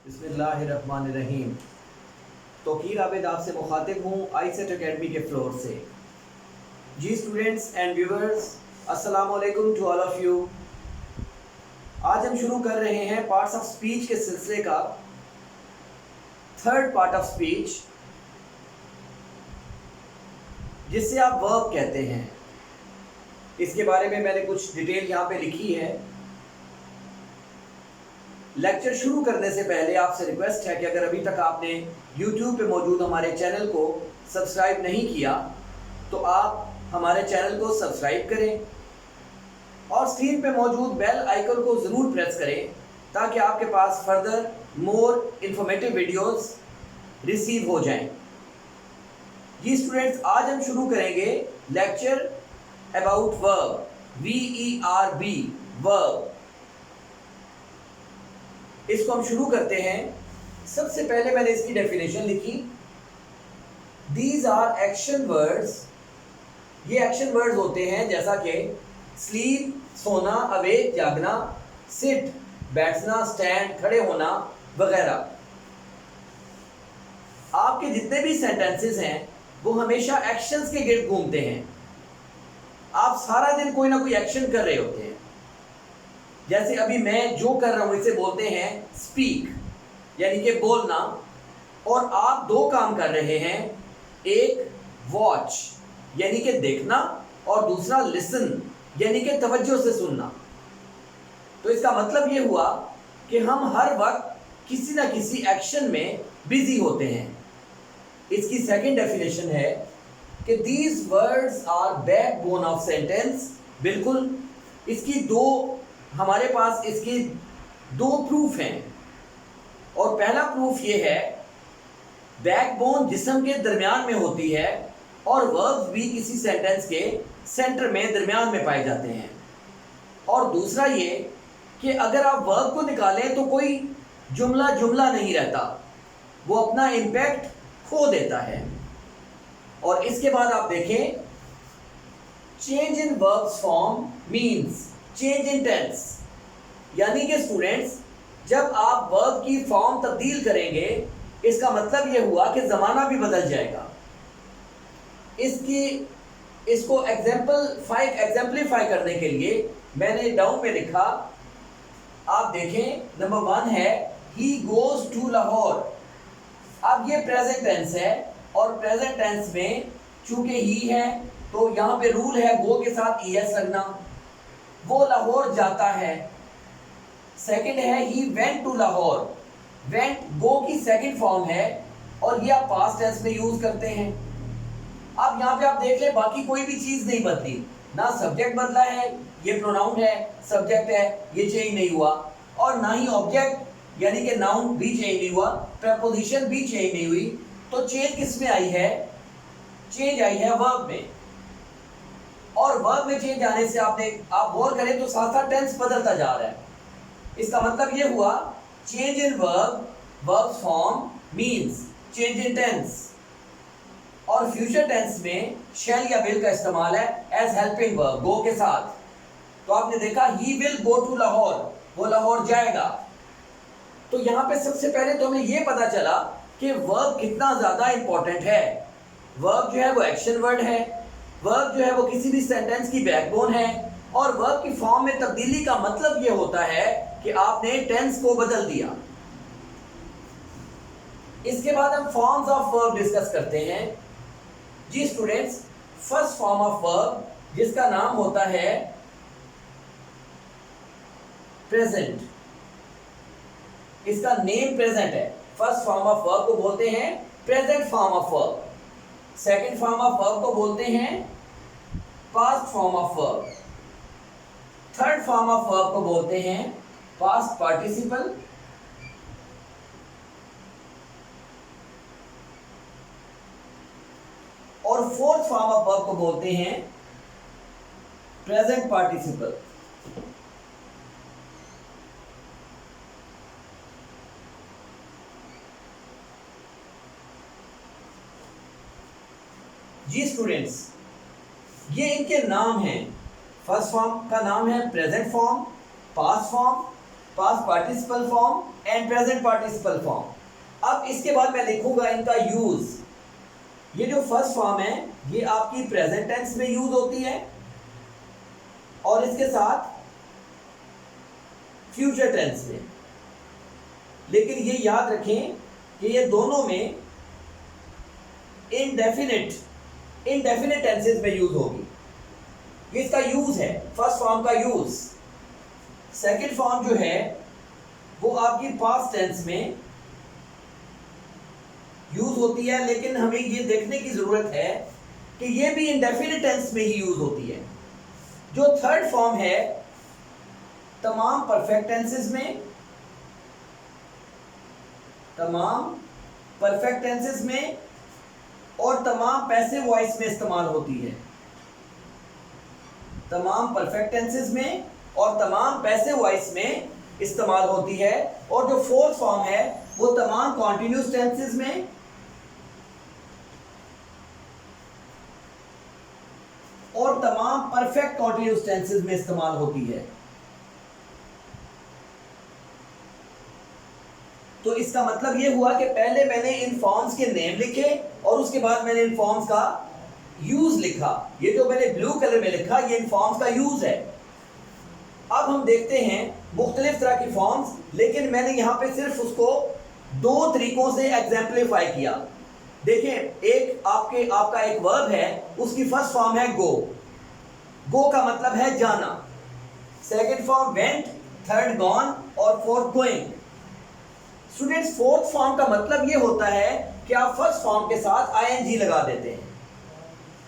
बिस्मिल्लाहिर्रहमानिर्रहीम। तौकीर आबिद आपसे मुखातिब हूँ आईसेट अकेडमी के फ्लोर से। जी स्टूडेंट्स एंड व्यूवर्स, अस्सलाम वालेकुम टू ऑल ऑफ यू। आज हम शुरू कर रहे हैं पार्ट्स ऑफ स्पीच के सिलसिले का थर्ड पार्ट ऑफ स्पीच, जिससे आप वर्ब कहते हैं। इसके बारे में मैंने कुछ डिटेल यहाँ पे लिखी है। लेक्चर शुरू करने से पहले आपसे रिक्वेस्ट है कि अगर अभी तक आपने YouTube पे मौजूद हमारे चैनल को सब्सक्राइब नहीं किया तो आप हमारे चैनल को सब्सक्राइब करें और स्क्रीन पे मौजूद बेल आइकन को ज़रूर प्रेस करें ताकि आपके पास further more informative videos receive हो जाएं। जी स्टूडेंट्स, आज हम शुरू करेंगे lecture about verb, VERB, verb. इसको हम शुरू करते हैं। सबसे पहले मैंने इसकी डेफिनेशन लिखी। These are action words. ये एक्शन वर्ड्स होते हैं जैसा कि स्लीप सोना, अवेक जागना, सिट बैठना, स्टैंड खड़े होना वगैरह। आपके जितने भी सेंटेंसेस हैं वो हमेशा एक्शंस के गिर्द घूमते हैं। आप सारा दिन कोई ना कोई एक्शन कर रहे होते हैं। जैसे अभी मैं जो कर रहा हूं इसे बोलते हैं स्पीक, यानी कि बोलना। और आप दो काम कर रहे हैं, एक वॉच यानी कि देखना और दूसरा लिसन यानी कि तवज्जो से सुनना। तो इसका मतलब ये हुआ कि हम हर वक्त किसी ना किसी एक्शन में बिजी होते हैं। इसकी सेकंड डेफिनेशन है कि these words are backbone of sentence. बिल्कुल, इसकी हमारे पास इसके दो प्रूफ हैं। और पहला प्रूफ ये है, बैकबोन जिस्म के दरमियान में होती है और वर्ब्स भी किसी सेंटेंस के सेंटर में दरमियान में पाए जाते हैं। और दूसरा ये कि अगर आप वर्ब को निकालें तो कोई जुमला जुमला नहीं रहता, वो अपना इम्पैक्ट खो देता है। और इसके बाद आप देखें, change in verbs form means change in tense. यानी कि स्टूडेंट्स, जब आप वर्ब की फॉर्म तब्दील करेंगे इसका मतलब यह हुआ कि ज़माना भी बदल जाएगा। इसको एग्जाम्पलीफाई करने के लिए मैंने डाउन में लिखा, आप देखें। नंबर 1 है ही गोज टू लाहौर। अब ये प्रेजेंट टेंस है और प्रेजेंट टेंस में चूंकि ही है तो यहाँ पे रूल है गो के साथ ES लगना। वो लाहौर जाता है। सेकंड है he went to Lahore. Went go की सेकंड फॉर्म है और ये आप पास्ट टेंस में यूज करते हैं। अब यहाँ पे आप देख ले, बाकी कोई भी चीज नहीं बदली, ना सब्जेक्ट बदला है, ये प्रोनाउन है, सब्जेक्ट है, ये चेंज नहीं हुआ, और ना ही ऑब्जेक्ट यानी कि नाउन भी चेंज नहीं हुआ, प्रपोजिशन भी चेंज नहीं हुई। तो चेंज किस में आई है? चेंज आई है वर्ब में। और वर्ब में चेंज आने से आप गौर करें तो साथ साथ टेंस बदलता जा रहा है। इसका मतलब ये हुआ, change in verb form means change in tense. और फ्यूचर टेंस में शैल या विल का इस्तेमाल है एज हेल्पिंग वर्ब गो के साथ। तो आपने देखा he will go to Lahore, वो लाहौर जाएगा। तो यहाँ पे सबसे पहले तो हमें ये पता चला कि वर्ब कितना ज्यादा इंपॉर्टेंट है। वर्ब जो है वो एक्शन वर्ड है, वर्ब जो है वो किसी भी सेंटेंस की बैकबोन है। और वर्ब की फॉर्म में तब्दीली का मतलब ये होता है कि आपने टेंस को बदल दिया। इसके बाद हम फॉर्म्स ऑफ वर्ब डिस्कस करते हैं। जी students, first form of verb जिसका नाम होता है प्रेजेंट, इसका नेम प्रेजेंट है। फर्स्ट फॉर्म ऑफ वर्ब को बोलते हैं present form of verb. Second form of verb को बोलते हैं past form of verb. Third form of verb को बोलते हैं पास्ट पार्टिसिपल। और फोर्थ फॉर्म ऑफ वर्ब को बोलते हैं प्रेजेंट पार्टिसिपल। जी स्टूडेंट्स, ये इनके नाम हैं। फर्स्ट फॉर्म का नाम है present form, past form, past participle form and present participle form. अब इसके बाद मैं लिखूंगा इनका यूज। ये जो फर्स्ट फॉर्म है ये आपकी प्रेजेंट टेंस में यूज होती है और इसके साथ फ्यूचर टेंस में। लेकिन ये याद रखें कि ये दोनों में इनडेफिनिट टेंसेस में यूज होगी। ये इसका यूज है, फर्स्ट फॉर्म का यूज। सेकंड फॉर्म जो है वो आपकी पास्ट टेंस में यूज होती है, लेकिन हमें ये देखने की जरूरत है कि ये भी इंडेफिनिट टेंस में ही यूज होती है। जो थर्ड फॉर्म है तमाम परफेक्ट टेंसेस में, तमाम परफेक्ट टेंसेस में और तमाम पैसिव वॉइस में इस्तेमाल होती है। तमाम परफेक्ट टेंसेस में और तमाम पैसिव वॉइस में इस्तेमाल होती है। और जो फोर्थ फॉर्म है वो तमाम कॉन्टिन्यूस टेंसेस में और तमाम परफेक्ट कॉन्टिन्यूस टेंसेस में इस्तेमाल होती है। तो इसका मतलब ये हुआ कि पहले मैंने इन फॉर्म्स के नेम लिखे और उसके बाद मैंने इन फॉर्म्स का यूज लिखा। ये जो मैंने ब्लू कलर में लिखा ये इन फॉर्म्स का यूज है। अब हम देखते हैं मुख्तलिफ तरह की फॉर्म्स, लेकिन मैंने यहां पे सिर्फ उसको दो तरीकों से एग्जाम्पलीफाई किया। देखिए, एक आपका एक वर्ब है, उसकी फर्स्ट फॉर्म है गो। गो का मतलब है जाना। Second form went, third gone और fourth going. Students, fourth form का मतलब ये होता है कि आप फर्स्ट फॉर्म के साथ आईएनजी लगा देते हैं।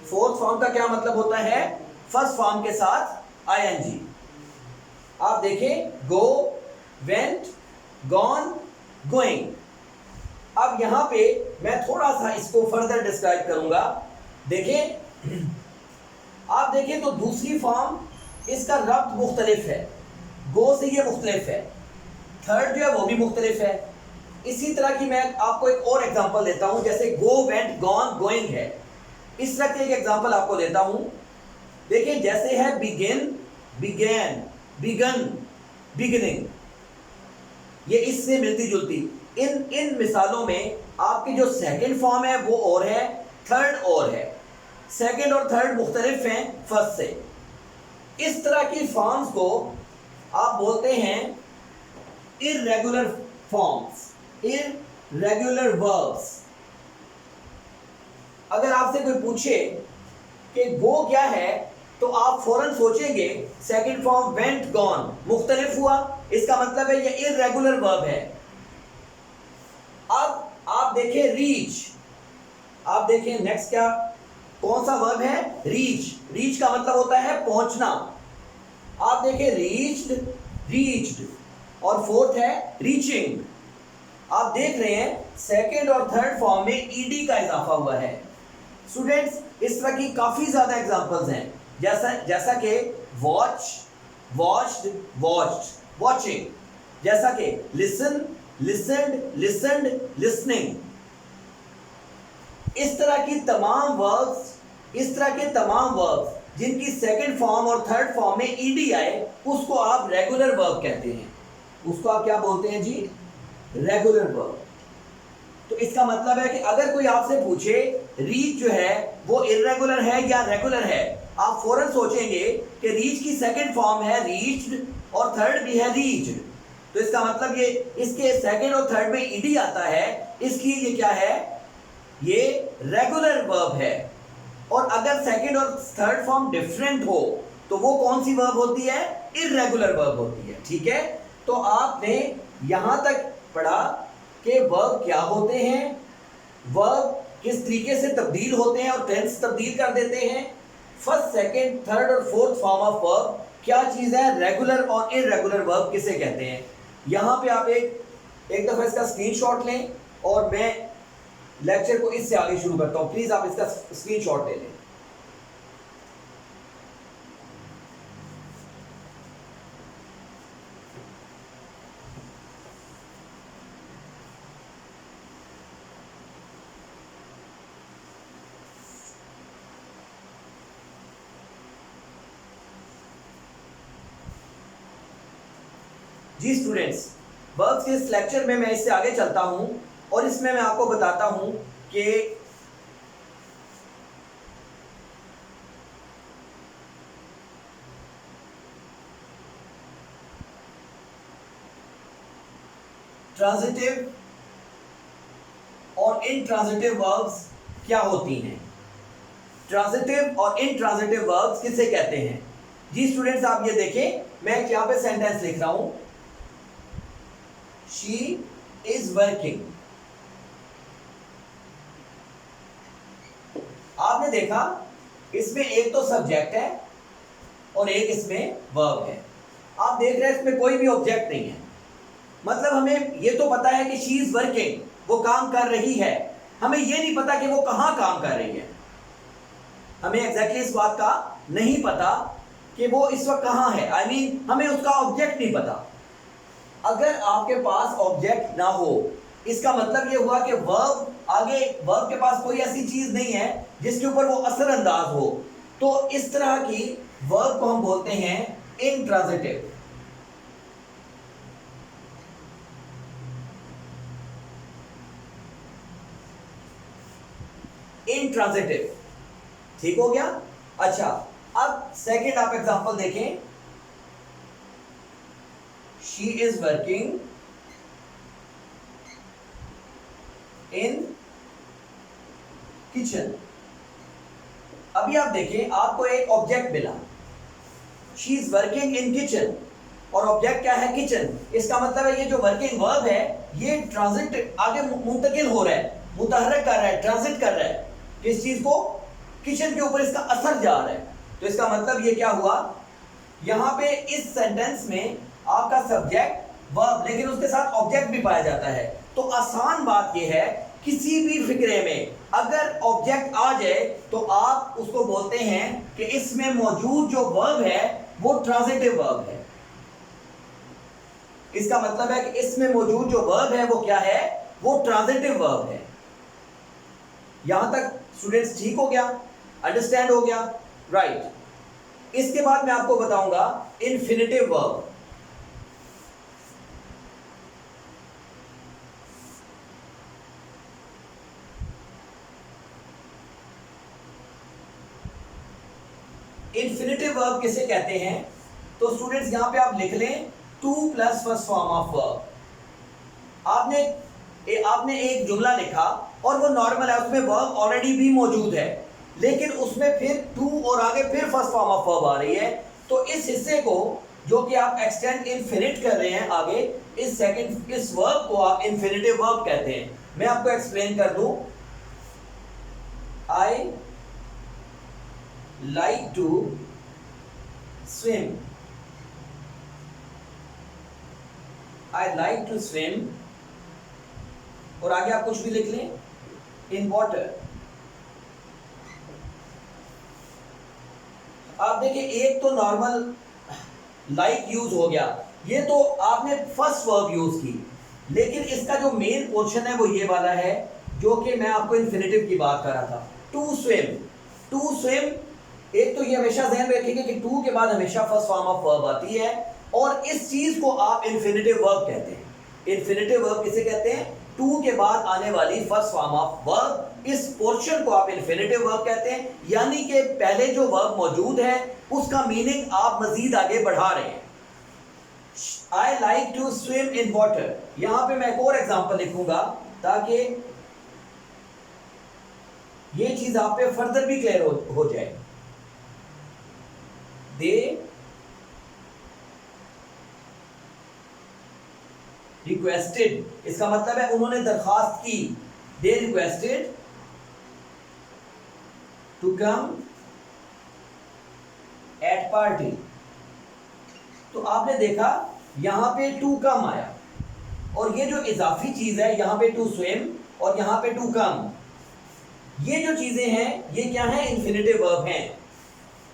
फोर्थ फॉर्म का क्या मतलब होता है? फर्स्ट फॉर्म के साथ आईएनजी। आप देखें, गो, वेंट, गॉन, गोइंग। अब यहां पे मैं थोड़ा सा इसको फर्दर डिस्क्राइब करूंगा। देखें, आप देखें तो दूसरी फॉर्म इसका रब्त मुख्तलिफ है, गो से ये मुख्तलिफ है। थर्ड जो है वो भी मुख्तलिफ है। इसी तरह की मैं आपको एक और एग्जांपल देता हूं, जैसे गो, वेंट, गॉन, गोइंग है। इस तरह की एक एग्जांपल आपको देता हूं। देखिए, जैसे है बिगिन, बिगैन, बिगन, बिगिनिंग, ये इससे मिलती जुलती। इन मिसालों में आपकी जो सेकंड फॉर्म है वो और है, थर्ड और है। सेकंड और थर्ड मुख्तलिफ हैं फर्स्ट से। इस तरह की फॉर्म्स को आप बोलते हैं इर्रेगुलर फॉर्म्स, इर्रेगुलर वर्ब्स। अगर आपसे कोई पूछे कि गो क्या है तो आप फौरन सोचेंगे सेकंड फॉर्म वेंट, गॉन मुख्तलिफ हुआ, इसका मतलब है ये इर्रेगुलर वर्ब है। अब आप देखें रीच, आप देखें नेक्स्ट क्या, कौन सा वर्ब है? रीच। रीच का मतलब होता है पहुंचना। आप देखें रीच्ड, रीच्ड, और फोर्थ है रीचिंग। आप देख रहे हैं सेकंड और थर्ड फॉर्म में ईडी का इजाफा हुआ है। स्टूडेंट्स, इस तरह की काफी ज्यादा एग्जांपल्स हैं, जैसा कि वॉच, वॉच्ड, वॉच्ड, वॉचिंग। जैसा कि लिसन, लिसनड, लिसनड, लिसनिंग। इस तरह के तमाम वर्ब्स जिनकी सेकंड फॉर्म और थर्ड फॉर्म में ईडी आए उसको आप रेगुलर वर्ब कहते हैं। उसको आप क्या बोलते हैं जी? Regular verb. तो इसका मतलब है कि अगर कोई आपसे पूछे रीच जो है वो इर्रेगुलर है या रेगुलर है, आप फौरन सोचेंगे कि रीच की सेकंड फॉर्म है रीच्ड और थर्ड भी है रीच्ड। तो इसका मतलब ये इसके सेकंड और थर्ड में ईडी आता है, इसकी ये क्या है? ये रेगुलर वर्ब है। और अगर सेकंड और थर्ड फॉर्म डिफरेंट हो तो वो कौन सी वर्ब होती है? इर्रेगुलर वर्ब होती है। ठीक है, तो आपने यहां तक पढ़ा कि वर्ब क्या होते हैं, वर्ब किस तरीके से तब्दील होते हैं और टेंस तब्दील कर देते हैं, फर्स्ट, सेकंड, थर्ड और फोर्थ फॉर्म ऑफ वर्ब क्या चीज़ है, रेगुलर और इर्रेगुलर वर्ब किसे कहते हैं। यहाँ पे आप एक दफ़ा इसका स्क्रीनशॉट लें और मैं लेक्चर को इससे आगे शुरू करता हूँ। प्लीज़ आप इसका स्क्रीनशॉट ले लें। जी स्टूडेंट्स, वर्ब्स के इस लेक्चर में मैं इससे आगे चलता हूं और इसमें मैं आपको बताता हूं कि ट्रांजिटिव और इनट्रांजिटिव वर्ब्स क्या होती हैं। ट्रांजिटिव और इनट्रांजिटिव वर्ब्स किसे कहते हैं। जी स्टूडेंट्स, आप ये देखें, मैं यहां पे सेंटेंस लिख रहा हूं, शी इज वर्किंग। आपने देखा इसमें एक तो सब्जेक्ट है और एक इसमें वर्ब है। आप देख रहे हैं इसमें कोई भी ऑब्जेक्ट नहीं है, मतलब हमें ये तो पता है कि शी इज वर्किंग, वो काम कर रही है, हमें ये नहीं पता कि वो कहां काम कर रही है। हमें एग्जैक्टली इस बात का नहीं पता कि वो इस वक्त कहां है, आई मीन हमें उसका ऑब्जेक्ट नहीं पता। अगर आपके पास ऑब्जेक्ट ना हो, इसका मतलब ये हुआ कि वर्ब आगे, वर्ब के पास कोई ऐसी चीज नहीं है जिसके ऊपर वो असर अंदाज हो, तो इस तरह की वर्ब को हम बोलते हैं इनट्रांजिटिव। इनट्रांजिटिव, ठीक हो गया। अच्छा, अब सेकंड आप एग्जांपल देखें, she is working in kitchen. अभी आप देखें, आपको एक ऑब्जेक्ट मिला, she is working in kitchen, और ऑब्जेक्ट क्या है, किचन। इसका मतलब है ये जो वर्किंग वर्ब है ये ट्रांजिट आगे मुंतकिल हो रहा है, मुतहर्रिक कर रहा है, ट्रांजिट कर रहा है किस चीज को, किचन के ऊपर इसका असर जा रहा है। तो इसका मतलब ये क्या हुआ, यहां पे इस सेंटेंस में आपका सब्जेक्ट वर्ब, लेकिन उसके साथ ऑब्जेक्ट भी पाया जाता है। तो आसान बात यह है, किसी भी फिक्रे में अगर ऑब्जेक्ट आ जाए तो आप उसको बोलते हैं कि इसमें मौजूद जो वर्ब है वो ट्रांजिटिव वर्ब है। इसका मतलब है कि इसमें मौजूद जो वर्ब है वो क्या है, वो ट्रांजिटिव वर्ब है। यहां तक स्टूडेंट्स ठीक हो गया, अंडरस्टैंड हो गया, राइट। इसके बाद मैं आपको बताऊंगा इन्फिनिटिव वर्ब। इन्फिनिटिव वर्ब किसे कहते हैं, तो स्टूडेंट्स यहां पे आप लिख लें two plus first form of verb. आपने एक जुमला लिखा और वो नॉर्मल है, उसमें वर्ब ऑलरेडी भी मौजूद है, लेकिन उसमें फिर टू और आगे फिर फर्स्ट फॉर्म ऑफ वर्ब आ रही है। तो इस हिस्से को जो कि आप एक्सटेंड इनफिनिट कर रहे हैं आगे, इस वर्ब को आप इन्फिनिटिव वर्ब कहते हैं। मैं आपको एक्सप्लेन कर दूं, आई like to swim, I like to swim, और आगे आप कुछ भी लिख लें, in water। आप देखिए, एक तो नॉर्मल लाइक यूज हो गया, ये तो आपने फर्स्ट वर्ब यूज की, लेकिन इसका जो मेन पोर्शन है वो ये वाला है जो कि मैं आपको इन्फिनिटिव की बात कर रहा था, टू स्विम। टू स्विम, एक तो ये हमेशा ध्यान में रखिएगा कि टू के बाद हमेशा फर्स्ट फॉर्म ऑफ वर्ब आती है, और इस चीज को आप इन्फिनिटिव वर्ब कहते हैं। इन्फिनिटिव वर्ब किसे कहते हैं, टू के बाद आने वाली फर्स्ट फॉर्म ऑफ वर्ब, इस पोर्शन को आप इन्फिनिटिव वर्ब कहते हैं। यानी कि पहले जो वर्ब मौजूद है उसका मीनिंग आप मजीद आगे बढ़ा रहे हैं। I like to swim in water, यहां पे मैं एक और एग्जांपल लिखूंगा ताकि ये चीज आप पे फर्दर भी क्लियर हो जाए। दे रिक्वेस्टेड, इसका मतलब है उन्होंने दरखास्त की, they requested to come at party. तो आपने देखा यहां पे टू कम आया, और ये जो इजाफी चीज है यहां पे टू स्विम और यहां पे टू कम, ये जो चीजें हैं ये क्या है, इन्फिनिटिव वर्ब हैं।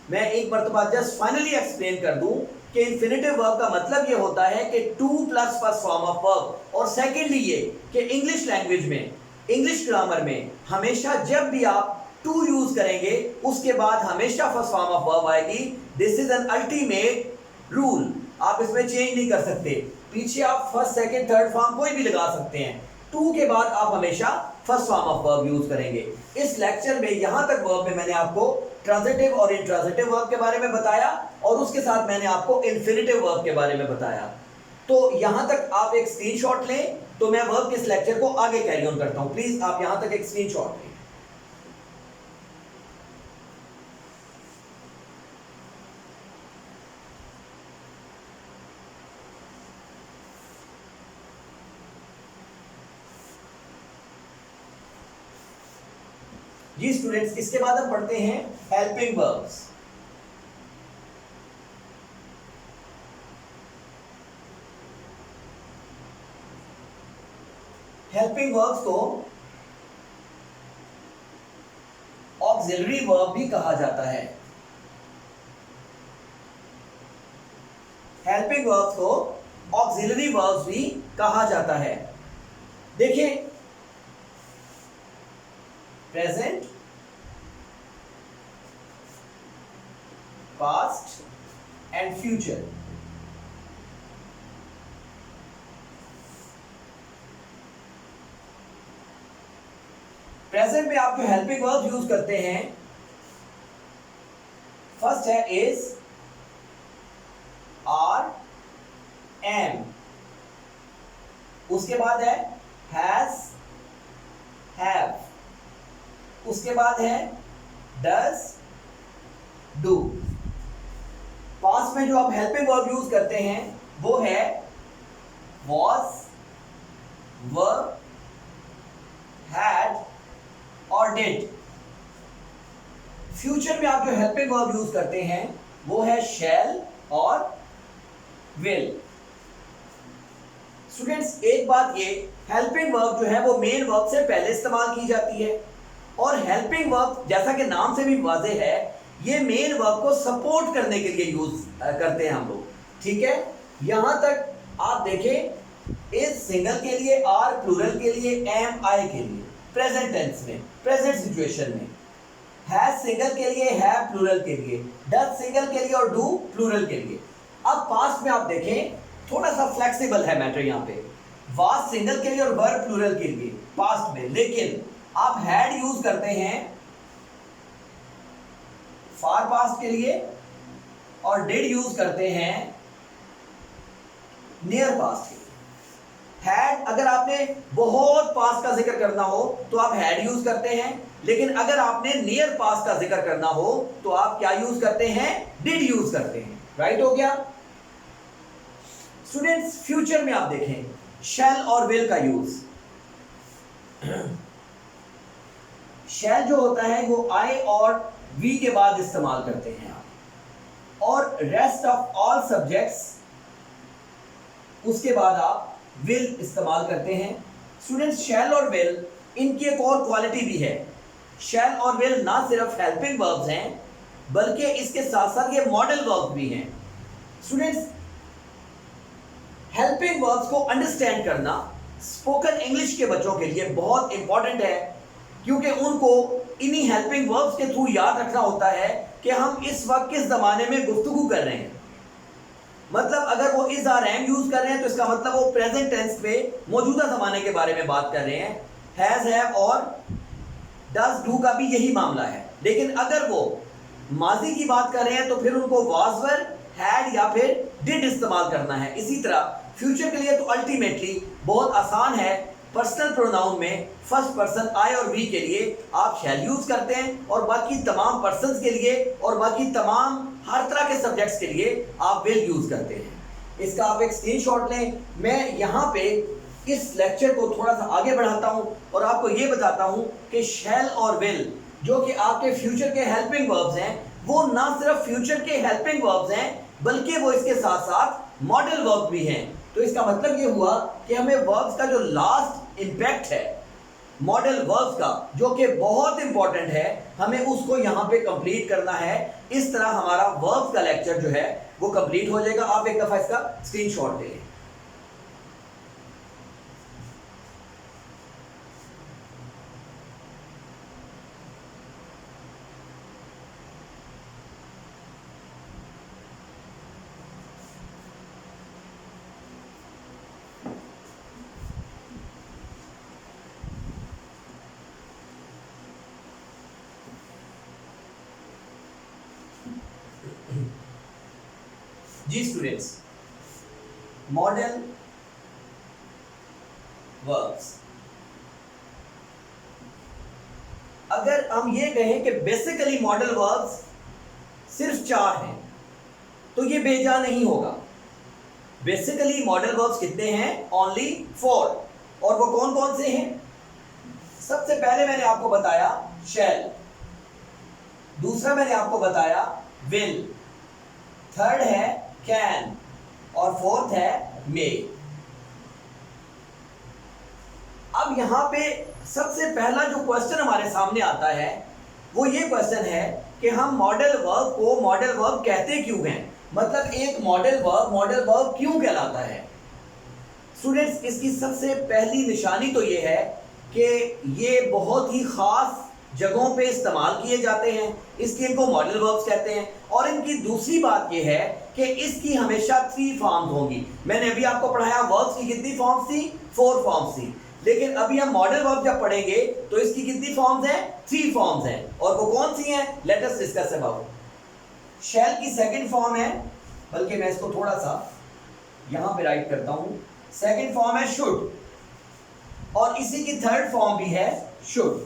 मैं एक मरतबा जस्ट फाइनली एक्सप्लेन कर दूं कि इन्फिनिटिव वर्ब का मतलब ये होता है कि two plus first form of verb, और सेकेंडली ये कि इंग्लिश लैंग्वेज में, इंग्लिश ग्रामर में हमेशा जब भी आप टू यूज करेंगे उसके बाद हमेशा फर्स्ट फॉर्म ऑफ वर्ब आएगी। This is an ultimate rule, आप इसमें चेंज नहीं कर सकते। पीछे आप फर्स्ट सेकंड थर्ड फॉर्म कोई भी लगा सकते हैं। टू के बाद आप हमेशा first form of verb use करेंगे। इस लेक्चर में यहां तक वर्ब में मैंने आपको ट्रांजिटिव और इंट्रांजिटिव वर्ब के बारे में बताया और उसके साथ मैंने आपको इंफिनिटिव वर्ब के बारे में बताया। तो यहां तक आप एक स्क्रीनशॉट लें, तो मैं वर्ब के इस लेक्चर को आगे कैरी ऑन करता हूं। प्लीज आप यहां तक एक स्क्रीनशॉट लें। जी स्टूडेंट्स, इसके बाद हम पढ़ते हैं हेल्पिंग वर्ब्स। हेल्पिंग वर्ब्स को ऑक्सिलरी वर्ब भी कहा जाता है। हेल्पिंग वर्ब्स को ऑक्सिलरी वर्ब्स भी कहा जाता है। देखिए, present, past and future. Present में आप जो हेल्पिंग वर्ब यूज करते हैं, फर्स्ट है इज, आर, एम, उसके बाद है हैज, हैव, उसके बाद है डज, डू। पास्ट में जो आप हेल्पिंग वर्ब यूज करते हैं वो है वॉज, वर, हैड और डिड। फ्यूचर में आप जो हेल्पिंग वर्ब यूज करते हैं वो है शैल और विल। स्टूडेंट्स, एक बात ये, हेल्पिंग वर्ब जो है वो मेन वर्ब से पहले इस्तेमाल की जाती है और हेल्पिंग वर्ब जैसा कि नाम से भी वाज़ेह है, ये मेन वर्ब को सपोर्ट करने के लिए यूज करते हैं हम लोग। ठीक है, यहां तक आप देखें, इज सिंगल के लिए, आर प्लूरल के लिए, एम आई के लिए प्रेजेंट टेंस में, प्रेजेंट सिचुएशन में, हैज सिंगल के लिए, हैव प्लूरल के लिए, डज सिंगल के लिए और डू प्लूरल के लिए। अब पास्ट में आप देखें, थोड़ा सा फ्लेक्सिबल है मैटर यहां पे, वाज सिंगल के लिए और वर प्लूरल के लिए पास्ट में, लेकिन आप हैड यूज करते हैं फार पास्ट के लिए और डिड यूज करते हैं नियर पास्ट के लिए। हैड अगर आपने बहुत पास्ट का जिक्र करना हो तो आप हैड यूज करते हैं, लेकिन अगर आपने नियर पास्ट का जिक्र करना हो तो आप क्या यूज करते हैं, डिड यूज करते हैं। राइट हो गया। स्टूडेंट्स, फ्यूचर में आप देखें शैल और विल का यूज। शैल जो होता है वो आई और वी के बाद इस्तेमाल करते हैं आप, और रेस्ट ऑफ ऑल सब्जेक्ट्स उसके बाद आप विल इस्तेमाल करते हैं। स्टूडेंट्स, शैल और विल, इनकी एक और क्वालिटी भी है। शैल और विल ना सिर्फ हेल्पिंग वर्ब्स हैं बल्कि इसके साथ साथ ये मॉडल वर्ब्स भी हैं। स्टूडेंट्स, हेल्पिंग वर्ब्स को अंडरस्टैंड करना स्पोकन इंग्लिश के बच्चों के लिए बहुत इंपॉर्टेंट है, क्योंकि उनको इन्हीं हेल्पिंग वर्ब्स के थ्रू याद रखना होता है कि हम इस वक्त किस ज़माने में गुफ्तगू कर रहे हैं। मतलब अगर वो इज आर एम यूज कर रहे हैं तो इसका मतलब वो प्रेजेंट टेंस में मौजूदा ज़माने के बारे में बात कर रहे हैं। हैज, हैव और डज, डू का भी यही मामला है। लेकिन अगर वो माजी की बात कर रहे हैं तो फिर उनको वाज, वर, हैड या फिर डिड इस्तेमाल करना है। इसी तरह फ्यूचर के लिए तो अल्टीमेटली बहुत आसान है। पर्सनल प्रोनाउन में फर्स्ट पर्सन आई और वी के लिए आप शैल यूज करते हैं और बाकी तमाम पर्सन्स के लिए और बाकी तमाम हर तरह के सब्जेक्ट्स के लिए आप विल यूज करते हैं। इसका आप एक स्क्रीनशॉट लें। मैं यहाँ पे इस लेक्चर को थोड़ा सा आगे बढ़ाता हूँ और आपको ये बताता हूँ कि शैल और विल जो कि आपके फ्यूचर के हेल्पिंग वर्ब्स हैं, वो ना सिर्फ फ्यूचर के हेल्पिंग वर्ब्स हैं बल्कि वो इसके साथ साथ मॉडल वर्ब भी हैं। तो इसका मतलब ये हुआ कि हमें वर्ब्स का जो लास्ट इंपैक्ट है मॉडल वर्ब्स का, जो कि बहुत इंपॉर्टेंट है, हमें उसको यहाँ पे कंप्लीट करना है। इस तरह हमारा वर्ब्स का लेक्चर जो है वो कंप्लीट हो जाएगा। आप एक दफा इसका स्क्रीनशॉट ले लें। जी स्टूडेंट्स, मॉडल वर्ब्स, अगर हम ये कहें कि बेसिकली मॉडल वर्ब्स सिर्फ 4 हैं तो ये बेजा नहीं होगा। बेसिकली मॉडल वर्ब्स कितने हैं? ओनली 4। और वो कौन कौन से हैं? सबसे पहले मैंने आपको बताया शैल, दूसरा मैंने आपको बताया विल, थर्ड है कैन और फोर्थ है मे। अब यहां पे सबसे पहला जो क्वेश्चन हमारे सामने आता है वो ये क्वेश्चन है कि हम मॉडल वर्ब को मॉडल वर्ब कहते क्यों हैं? मतलब एक मॉडल वर्ब क्यों कहलाता है? स्टूडेंट्स, इसकी सबसे पहली निशानी तो ये है कि ये बहुत ही खास जगहों पे इस्तेमाल किए जाते हैं, इसलिए इनको मॉडल वर्ब्स कहते हैं। और इनकी दूसरी बात ये है कि इसकी हमेशा 3 फॉर्म्स होंगी। मैंने अभी आपको पढ़ाया वर्ब्स की कितनी फॉर्म्स थी? 4 फॉर्म्स थी। लेकिन अभी हम मॉडल वर्ब जब पढ़ेंगे तो इसकी कितनी फॉर्म्स हैं? 3 फॉर्म्स हैं। और वो कौन सी हैं? Let us discuss about. Shall की सेकंड फॉर्म है, बल्कि मैं इसको थोड़ा सा यहां पे राइट करता हूं, सेकंड फॉर्म है शुड, और इसी की थर्ड फॉर्म भी है शुड।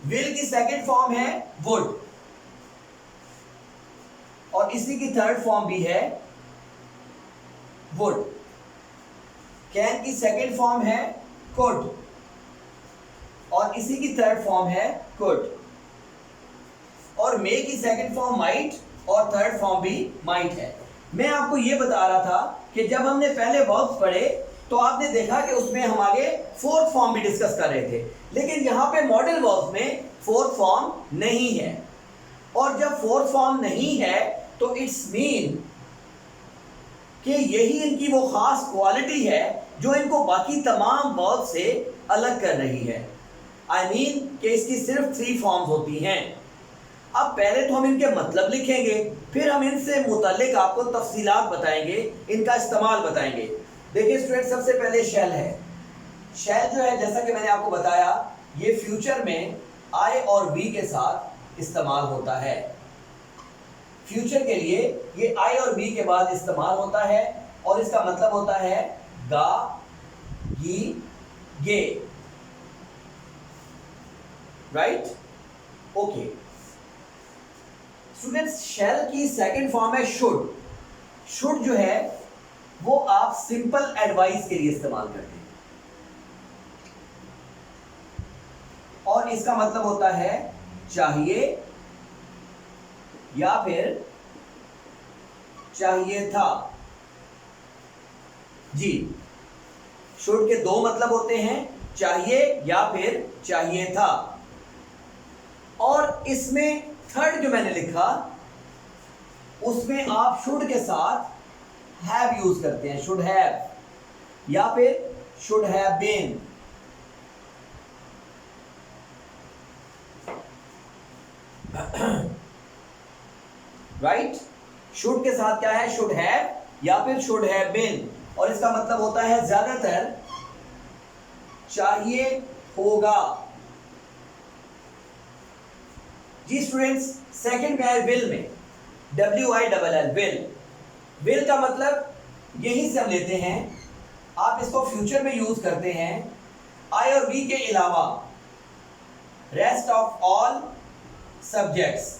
विल की सेकंड फॉर्म है वुड, और इसी की थर्ड फॉर्म भी है वुड। कैन की सेकंड फॉर्म है कुड, और इसी की थर्ड फॉर्म है कुड। और मे की सेकंड फॉर्म माइट और थर्ड फॉर्म भी माइट है। मैं आपको यह बता रहा था कि जब हमने पहले वर्ब्स पढ़े तो आपने देखा कि उसमें हम आगे फोर्थ फॉर्म भी डिस्कस कर रहे थे, लेकिन यहां पे मॉडल वर्ब्स में फोर्थ फॉर्म नहीं है। और जब फोर्थ फॉर्म नहीं है तो इट्स मीन कि यही इनकी वो खास क्वालिटी है जो इनको बाकी तमाम वर्ब से अलग कर रही है। आई मीन कि इसकी सिर्फ 3 फॉर्म्स होती हैं। अब पहले तो हम इनके मतलब लिखेंगे, फिर हम इनसे मुताल्लिक आपको तफसीलात बताएंगे, इनका इस्तेमाल बताएंगे। देखिए स्टूडेंट, सबसे पहले शैल है। शैल जो है, जैसा कि मैंने आपको बताया, ये फ्यूचर में आई और बी के साथ इस्तेमाल होता है। फ्यूचर के लिए ये आई और बी के बाद इस्तेमाल होता है, और इसका मतलब होता है गा, गी, गे। राइट? ओके स्टूडेंट्स, शैल की सेकंड फॉर्म है शुड। शुड जो है वो आप सिंपल एडवाइस के लिए इस्तेमाल करते हैं, और इसका मतलब होता है चाहिए या फिर चाहिए था। जी, शुड के 2 मतलब होते हैं, चाहिए या फिर चाहिए था। और इसमें थर्ड जो मैंने लिखा उसमें आप शुड के साथ हैव यूज करते हैं, शुड हैव या फिर should have been. Right? Should के साथ क्या है? शुड हैव या फिर शुड हैव बीन, और इसका मतलब होता है ज्यादातर चाहिए होगा। जी स्टूडेंट्स, सेकंड में है विल में, WILL, विल। विल का मतलब यहीं से हम लेते हैं, आप इसको फ्यूचर में यूज करते हैं आई और बी के अलावा रेस्ट ऑफ ऑल सब्जेक्ट्स।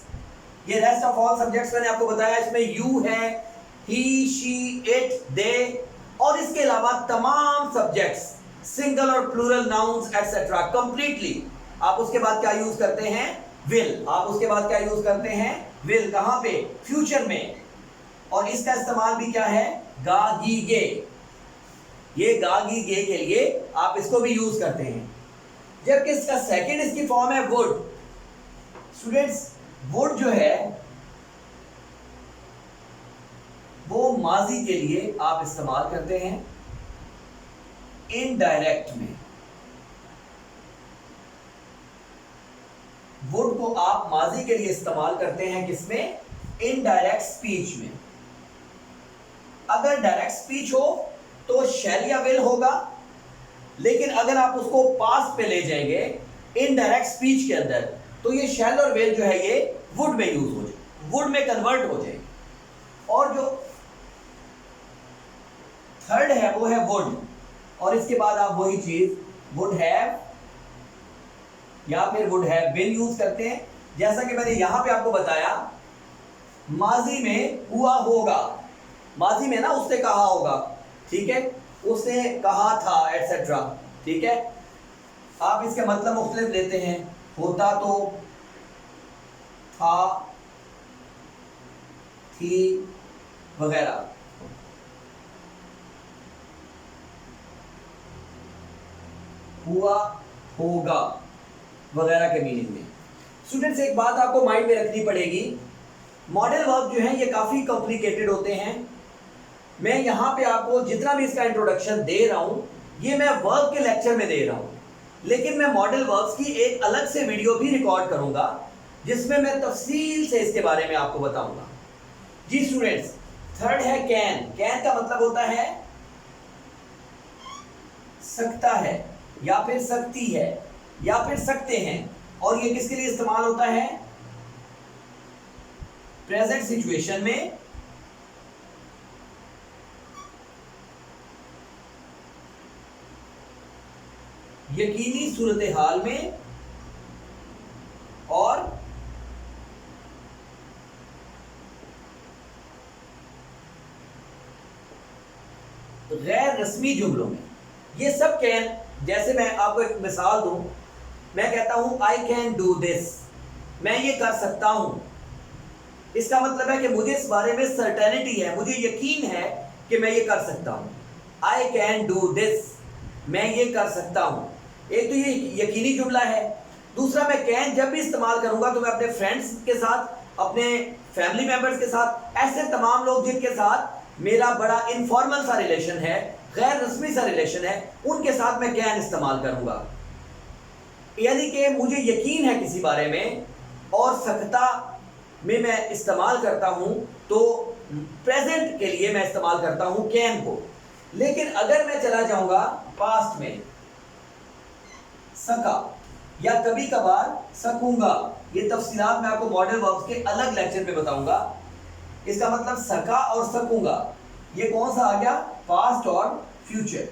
ये रेस्ट ऑफ ऑल सब्जेक्ट्स मैंने आपको बताया, इसमें यू है, ही, शी, इट, दे, और इसके अलावा तमाम सब्जेक्ट्स, सिंगल और प्लूरल नाउन्स एटसेट्रा, कंप्लीटली आप उसके बाद क्या यूज करते हैं? विल। आप उसके बाद क्या यूज करते हैं? विल। कहां पे? फ्यूचर में। और इसका इस्तेमाल भी क्या है? गा, गी, गे। ये गा, गी, गे के लिए आप इसको भी यूज करते हैं। जबकि इसका सेकंड इसकी फॉर्म है वुड। स्टूडेंट्स, वुड जो है वो माजी के लिए आप इस्तेमाल करते हैं इनडायरेक्ट में। वुड को आप माजी के लिए इस्तेमाल करते हैं किसमें? इनडायरेक्ट स्पीच में। अगर डायरेक्ट स्पीच हो तो शैल या विल होगा, लेकिन अगर आप उसको पास्ट पे ले जाएंगे इनडायरेक्ट स्पीच के अंदर, तो ये शैल और विल जो है ये वुड में यूज वुड में कन्वर्ट हो जाए। और जो थर्ड है वो है वुड, और इसके बाद आप वही चीज वुड हैव या फिर वुड हैव बीन यूज करते हैं। जैसा कि मैंने यहां पे आपको बताया, माजी में हुआ होगा, माजी में ना उसने कहा होगा, ठीक है, उसने कहा था एटसेट्रा, ठीक है। आप इसके मतलब मुख्तलिफ लेते हैं, होता तो, था, थी वगैरह। हुआ होगा वगैरह के मीनिंग में। स्टूडेंट्स एक बात आपको माइंड में रखनी पड़ेगी, मॉडल वर्ब जो है ये काफ़ी कॉम्प्लिकेटेड होते हैं। मैं यहाँ पे आपको जितना भी इसका इंट्रोडक्शन दे रहा हूँ ये मैं वर्ब के लेक्चर में दे रहा हूँ, लेकिन मैं मॉडल वर्ब्स की एक अलग से वीडियो भी रिकॉर्ड करूँगा जिसमें मैं तफसील से इसके बारे में आपको बताऊँगा। जी स्टूडेंट्स, थर्ड है कैन। कैन का मतलब होता है सकता है या फिर सकती है या फिर सकते हैं, और ये किसके लिए इस्तेमाल होता है? प्रेजेंट सिचुएशन में, यकीनी सूरत हाल में, और गैर रस्मी जुमलों में। ये सब कैन, जैसे मैं आपको एक मिसाल दूं, मैं कहता हूं आई कैन डू दिस, मैं ये कर सकता हूं। इसका मतलब है कि मुझे इस बारे में सर्टेनिटी है, मुझे यकीन है कि मैं ये कर सकता हूं। आई कैन डू दिस, मैं ये कर सकता हूं। एक तो ये यकीनी जुमला है। दूसरा, मैं कैन जब भी इस्तेमाल करूंगा तो मैं अपने फ्रेंड्स के साथ, अपने फैमिली मेंबर्स के साथ, ऐसे तमाम लोग जिनके साथ मेरा बड़ा इनफॉर्मल सा रिलेशन है, गैर रस्मी सा रिलेशन है, उनके साथ मैं कैन इस्तेमाल करूंगा। यानी कि मुझे यकीन है किसी बारे में और सकता में मैं इस्तेमाल करता हूं, तो प्रेजेंट के लिए मैं इस्तेमाल करता हूं कैन को। लेकिन अगर मैं चला जाऊंगा पास्ट में, सका या कभी कभार सकूंगा, ये तफसीलात मैं आपको मॉडल वर्ब्स के अलग लेक्चर में बताऊंगा। इसका मतलब सका और सकूंगा, ये कौन सा आ गया? पास्ट और फ्यूचर।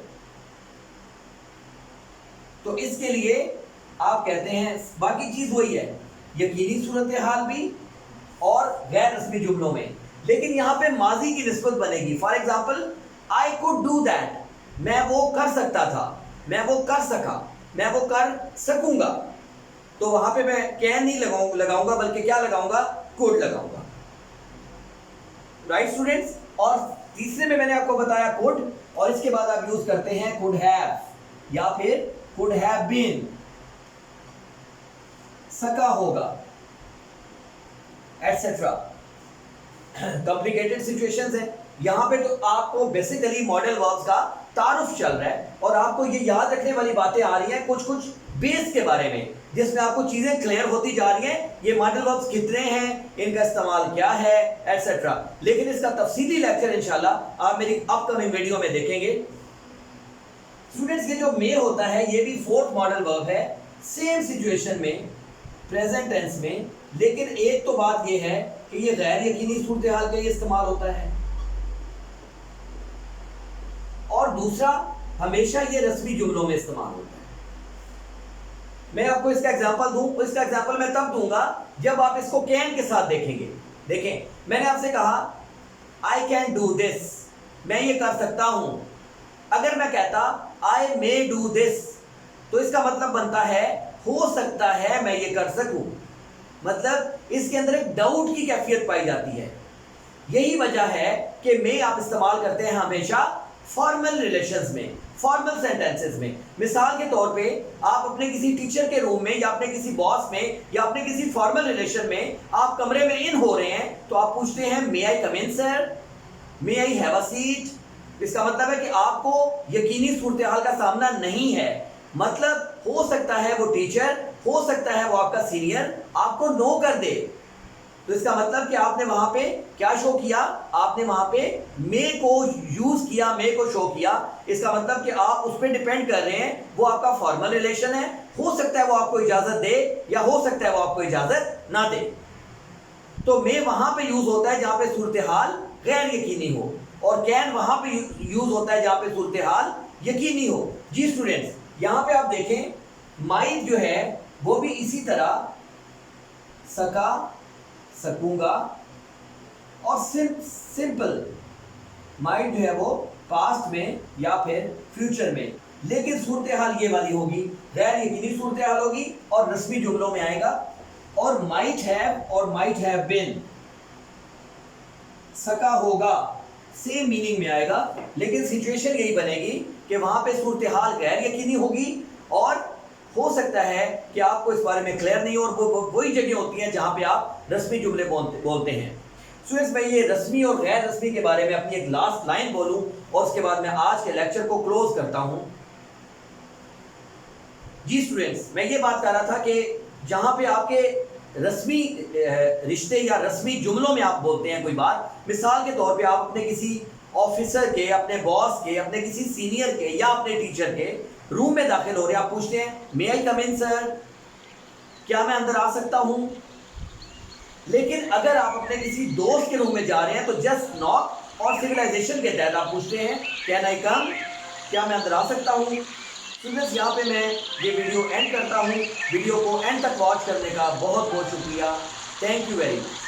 तो इसके लिए आप कहते हैं, बाकी चीज वही है, यकीनी सूरत हाल भी और गैर रस्मी जुमलों में, लेकिन यहां पे माजी की निस्बत बनेगी। For example, I could do that, मैं वो कर सकता था, मैं वो कर सका, मैं वो कर सकूंगा। तो वहां पे मैं कैन नहीं लगाऊंगा, बल्कि क्या लगाऊंगा? कुड लगाऊंगा। Right students. और तीसरे में मैंने आपको बताया कुड, और इसके बाद आप यूज करते हैं कुड हैव या फिर कुड हैव बीन, सका होगा एटसेट्रा। कॉम्प्लिकेटेड सिचुएशंस है यहां पे, तो आपको बेसिकली मॉडल वर्ब्स का तारुफ चल रहा है और आपको ये याद रखने वाली बातें आ रही हैं कुछ कुछ बेस के बारे में, जिसमें आपको चीजें क्लियर होती जा रही हैं। ये मॉडल वर्ब्स कितने हैं, इनका इस्तेमाल क्या है एटसेट्रा। लेकिन इसका तफसीली लेक्चर इंशाल्लाह आप मेरी अपकमिंग वीडियो में देखेंगे। स्टूडेंट्स, ये जो मे होता है ये भी फोर्थ मॉडल वर्ब है, सेम सिचुएशन में, प्रेजेंट टेंस में। लेकिन एक तो बात ये है कि ये गैर यकीनी सूरत हाल का ये इस्तेमाल होता है, और दूसरा हमेशा ये रस्मी जुमलों में इस्तेमाल होता है। मैं आपको इसका एग्जांपल दूं, इसका एग्जांपल मैं तब दूंगा जब आप इसको कैन के साथ देखेंगे। देखें, मैंने आपसे कहा आई कैन डू दिस, मैं ये कर सकता हूं। अगर मैं कहता आई मे डू दिस, तो इसका मतलब बनता है हो सकता है मैं ये कर सकूं। मतलब इसके अंदर एक डाउट की कैफियत पाई जाती है। यही वजह है कि मे आप इस्तेमाल करते हैं हमेशा फॉर्मल रिलेशंस में, फॉर्मल सेंटेंसेस में। मिसाल के तौर पे आप अपने किसी टीचर के रूम में या अपने किसी बॉस में या अपने किसी फॉर्मल रिलेशन में आप कमरे में इन हो रहे हैं, तो आप पूछते हैं may I come in sir, may I have a seat. इसका मतलब है कि आपको यकीनी सूरत हाल का सामना नहीं है। मतलब हो सकता है वो टीचर, हो सकता है वो आपका सीनियर आपको नो कर दे, तो इसका मतलब कि आपने वहां पे क्या शो किया? आपने वहां पे मे को यूज किया, मे को शो किया। इसका मतलब कि आप उस पर डिपेंड कर रहे हैं, वो आपका फॉर्मल रिलेशन है। हो सकता है वो आपको इजाजत दे या हो सकता है वो आपको इजाजत ना दे। तो मे वहां पे यूज होता है जहां पे सूरत हाल गैर यकीनी हो, और कैन वहां पे यूज होता है जहां पे सूरत हाल यकीनी हो। जी स्टूडेंट्स, यहां पे आप देखें माइट जो है वो भी इसी तरह सका, सकूंगा, और सिंपल माइट जो है वो पास्ट में या फिर फ्यूचर में, लेकिन सूरत हाल ये वाली होगी, गैर यकीनी सूरत हाल होगी और रस्मी जुमलों में आएगा। और माइट हैव और माइट हैव बीन सका होगा सेम मीनिंग में आएगा, लेकिन सिचुएशन यही बनेगी कि वहां पे सूरत हाल गैर यकीनी होगी, और हो सकता है कि आपको इस बारे में क्लियर नहीं हो, और वही जगह होती हैं जहां पे आप रस्मी जुमले बोलते हैं। स्टूडेंट्स, मैं ये रस्मी और गैर रस्मी के बारे में अपनी एक लास्ट लाइन बोलूं और उसके बाद मैं आज के लेक्चर को क्लोज करता हूं। जी स्टूडेंट्स, मैं ये बात कर रहा था कि जहां पे आपके रस्मी रिश्ते या रस्मी जुमलों में आप बोलते हैं कोई बात, मिसाल के तौर पे आप अपने किसी ऑफिसर के, अपने बॉस के, अपने किसी सीनियर के या अपने टीचर के रूम में दाखिल हो रहे हैं, आप पूछते हैं may I come in sir, क्या मैं अंदर आ सकता हूं। लेकिन अगर आप अपने किसी दोस्त के रूम में जा रहे हैं तो जस्ट नॉक और सिविलाइजेशन के तहत आप पूछते हैं कैन आई कम, क्या मैं अंदर आ सकता हूं। स्टूडेंट्स, यहाँ पे मैं ये वीडियो एंड करता हूँ। वीडियो को एंड तक वॉच करने का बहुत बहुत शुक्रिया। Thank you very much.